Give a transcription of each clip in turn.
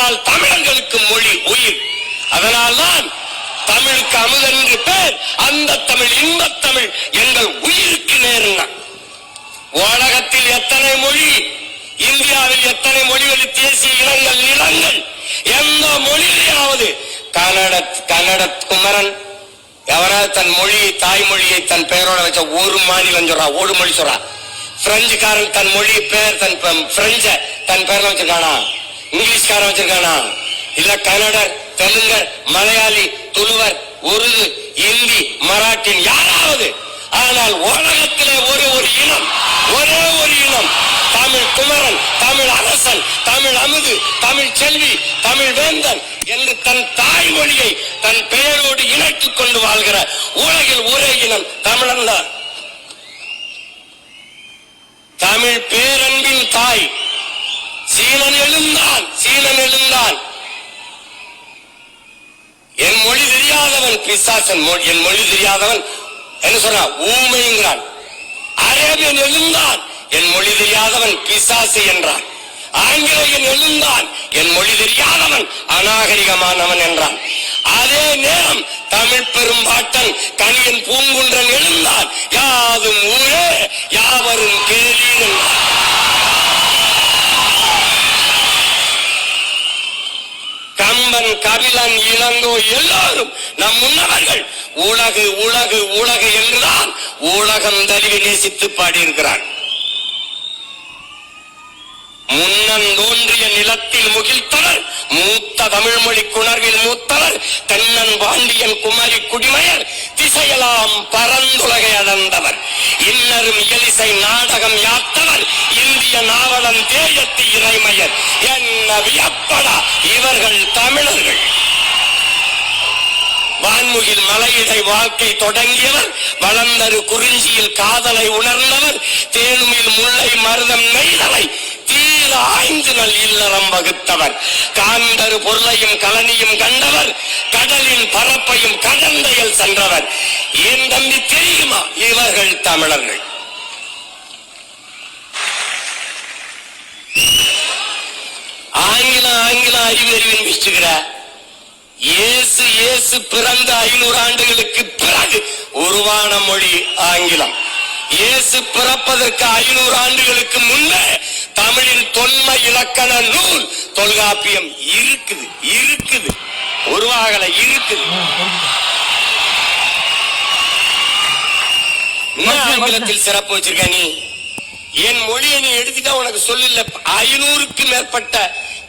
ஆனால் தமிழர்களுக்கு மொழி உயிர். அதனால்தான் தமிழுக்கு அமுதன் என்று பேர். அந்த தமிழ் இன்பத் தமிழ் எங்கள் உயிருக்கு நேருங்க. உலகத்தில் எத்தனை மொழி, இந்தியாவில் எத்தனை மொழிகள், தேசிய இனங்கள், நிலங்கள், எந்த மொழியிலாவது கன்னட குமரன் எவராவது தன் மொழியை தாய்மொழியை தன் பெயரோட வச்ச ஒரு மாநிலம் சொல்றா, ஒரு மொழி சொல்றா. பிரெஞ்சுக்காரன் தன் மொழி பெயர் தன் பிரெஞ்ச தன் பெயர்ல வச்சிருக்கானா? இங்கிலீஷ்காரன் வச்சிருக்கானா? இல்ல கன்னடர், தெலுங்கர், மலையாளி, துளுவர், உருது, இந்தி, மராட்டின் யாராவது? ஆனால் உலகத்திலே ஒரே ஒரு இனம், ஒரே ஒரு இனம், தமிழ் குமரன், தமிழ் அரசன், தமிழ் அமுது, தமிழ் செல்வி, தமிழ் வேந்தன் என்று தன் தாய்மொழியை தன் பெயரோடு இணைத்துக் கொண்டு வாழ்கிற உலகில் ஒரே இனம் தமிழன் தான். தமிழ் பேரன்பின் தாய். சீனன் எழுந்தான், சீனன் எழுந்தான். என் மொழி தெரியாதவன் பிசாசன், என் மொழி தெரியாதவன் என்ன சொல்றான்? ஊமைங்கிறான். அரேபியன் எழுந்தான், என் மொழி தெரியாதவன் பிசாசு என்றான். ஆங்கிலேயன் எழுந்தான், என் மொழி தெரியாதவன் அநாகரிகமானவன் என்றான். அதே நேரம் தமிழ் பெரும்பாட்டன் கணியன் பூங்குன்றன் எழுந்தான், யாதும் ஊரே யாவரும் கேளீர் என்றான். கம்பன், கபிலன், இளங்கோ எல்லாரும் நம் முன்னவர்கள் உலகு உலகு உலகு என்றுதான் உலகம் தழுவி நேசித்து பாடியிருக்கிறார். முன்னன் தோன்றிய நிலத்தில் முகிழ்த்தவர், மூத்த தமிழ் மொழி குணர்வில் மூத்தவர், தென்னன் பாண்டியன் குமரி குடிமையர், திசையெல்லாம் பரந்துலகை அளந்தவர், இன்னரும் இயலிசை நாடகம் யாத்தவர், இந்திய நாவலன் தேயத்து இறைமையர், என்ன வியப்படா இவர்கள் தமிழர்கள். வான்முகில் மலையிடை வாழ்க்கை தொடங்கியவர், வளர்ந்தரு குறிஞ்சியில் காதலை உணர்ந்தவர், தேனுமில் முல்லை மருதம் நெய்தலை தீர ஆய்ந்து நல் இல்லறம் வகுத்தவர், காந்தரு பொருளையும் கலனியும் கண்டவர், கடலின் பரப்பையும் கடந்தையில் சென்றவர். என் தம்பி தெரியுமா இவர்கள் தமிழர்கள்? ஆங்கிலம் அறிவறிவின் விசுகிற இயேசு இயேசு பிறந்த 500 ஆண்டுகளுக்கு பிறகு உருவான மொழி ஆங்கிலம். இயேசு பிறப்பதற்கு 500 ஆண்டுகளுக்கு முன்பே தமிழின் தொன்மை இலக்கண நூல் தொல்காப்பியம் இருக்குது உருவாகல இருக்குது. ஆங்கிலத்தில் சிறப்பு வச்சிருக்க நீ என் மொழியை நீ எடுத்துட்டா உனக்கு சொல்லல. 500க்கு மேற்பட்ட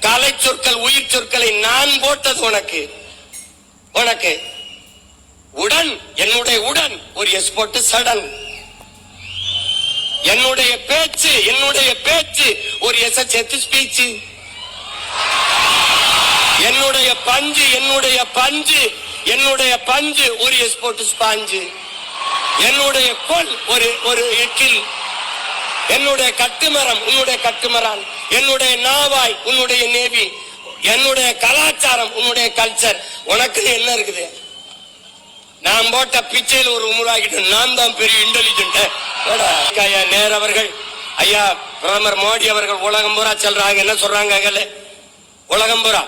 கலை சொற்கள் உயிர் சொற்களை நான் போட்டது உனக்கு. உடன் என்னுடைய உடன் ஒரு எஸ் போட்டு சடன், என்னுடைய பேச்சு ஒரு எஸ் சேர்த்து ஸ்பீச், என்னுடைய பஞ்சு ஒரு எஸ் போட்டு ஸ்பாஞ்சு, என்னுடைய கொல் ஒரு எக்கில், என்னுடைய கட்டுமரம் உன்னுடைய கட்டுமரான், என்னுடைய நாவாய் உன்னுடைய நேவி, என்னுடைய கலாச்சாரம் உன்னுடைய கல்ச்சர். உனக்கு என்ன இருக்குது? நான் போட்ட பிச்சையில் ஒரு உருவாக்கிட்டு நான் தான் பெரிய இன்டெலிஜென்ட். ஐயா நேரு அவர்கள், ஐயா பிரதமர் மோடி அவர்கள் உலகம் பூரா சொல்றாங்க. என்ன சொல்றாங்க? உலகம் பூரா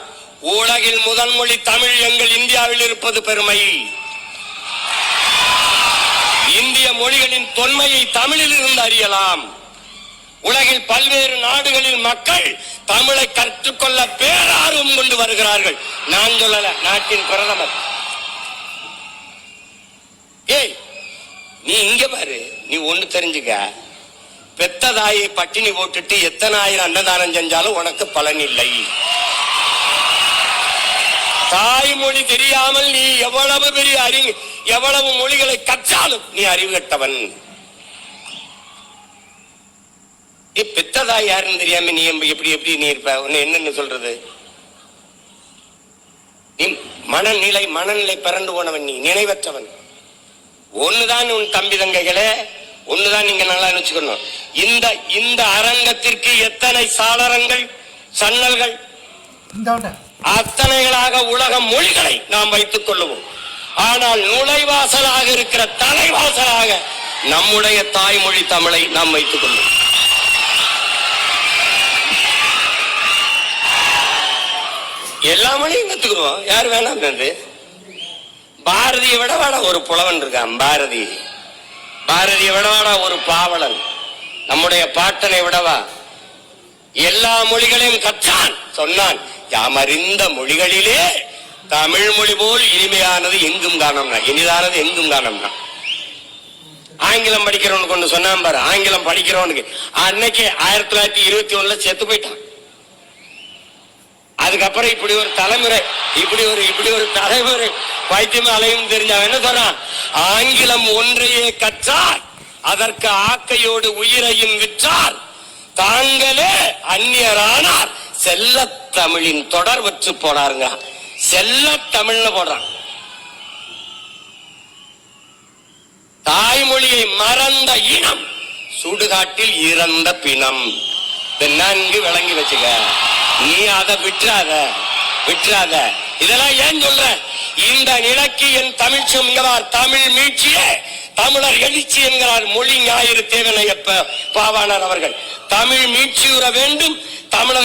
உலகில் முதல் மொழி தமிழ் எங்கள் இந்தியாவில் இருப்பது பெருமை. இந்திய மொழிகளின் தொன்மையை தமிழில் இருந்து அறியலாம். உலகில் பல்வேறு நாடுகளில் மக்கள் தமிழை கற்றுக்கொள்ள பேரார்வம் கொண்டு வருகிறார்கள். நான் சொல்லல, நாட்டின் பிரதமர். ஏய் நீ இங்க பாரு, நீ ஒண்ணு தெரிஞ்சுக்க, பெத்த தாயை பட்டினி போட்டுட்டு எத்தனை ஆயிரம் அன்னதானம் செஞ்சாலும் உனக்கு பலன் இல்லை. தாய்மொழி தெரியாமல் நீ எவ்வளவு பெரிய எவ்வளவு மொழிகளை கற்றாலும் நீ அறிவு கட்டவன். பெத்ததாய் யாருன்னு தெரியாம நீ எப்படி நீ இருப்ப? என்னன்னு சொல்றது? நீ மனநிலை பிறண்டு போனவன், நீ நினைவற்றவன். ஒண்ணுதான் உன் தம்பி தங்கைகளே, ஒண்ணுதான் நீங்க நல்லா நினைச்சுக்கணும். இந்த அரங்கத்திற்கு எத்தனை சாளரங்கள் சன்னல்கள், அத்தனைகளாக உலக மொழிகளை நாம் வைத்துக் கொள்ளுவோம். ஆனால் நுழைவாசலாக இருக்கிற தலைவாசலாக நம்முடைய தாய்மொழி தமிழை நாம் வைத்துக் கொள்வோம். எல்லா மொழியும் கத்துக்குருவோம், யாரு வேணாம். பாரதியை விடவாடா ஒரு புலவன் இருக்கான், பாரதியை விடவாடா ஒரு பாவலன், நம்முடைய பாட்டனை விடவா எல்லா மொழிகளையும் கற்றான். சொன்னான், யாம் அறிந்த மொழிகளிலே தமிழ் மொழி போல் இனிமையானது எங்கும் காணோம்னா, இனிதானது எங்கும் காணோம்னா. ஆங்கிலம் படிக்கிறவனுக்கு ஒண்ணு சொன்னான் பாரு, ஆங்கிலம் படிக்கிறவனுக்கு அன்னைக்கு 1921 செத்து போயிட்டான். அதுக்கப்புறம் இப்படி ஒரு தலைமுறை வைத்தியம் அலையும் தெரிஞ்சவன் என்ன சொல்றான், ஆங்கிலம் ஒன்றையே கற்றார் அதற்கு ஆக்கையோடு உயிரையும் விற்றார், தாங்களே அந்நியரானார் செல்ல தமிழின் தொடர் வச்சு போனாருங்க. செல்ல தமிழ்னு போடுறான். தாய்மொழியை மறந்த இனம் சுடுகாட்டில் இறந்த பிணம். நன்கு விளங்கி வச்சுக்க, நீ அதை விட்டுறாத. இதெல்லாம் ஏன் சொல்ற, இந்த நிலைக்கு என் தமிழ்ச்சம் என்கிறார் தமிழ் மீட்சியே, தமிழர் எழுச்சி என்கிறார் மொழி ஞாயிறு தேவனையப்ப பாவாணர் அவர்கள். தமிழ் மீட்சியுற வேண்டும், தமிழர்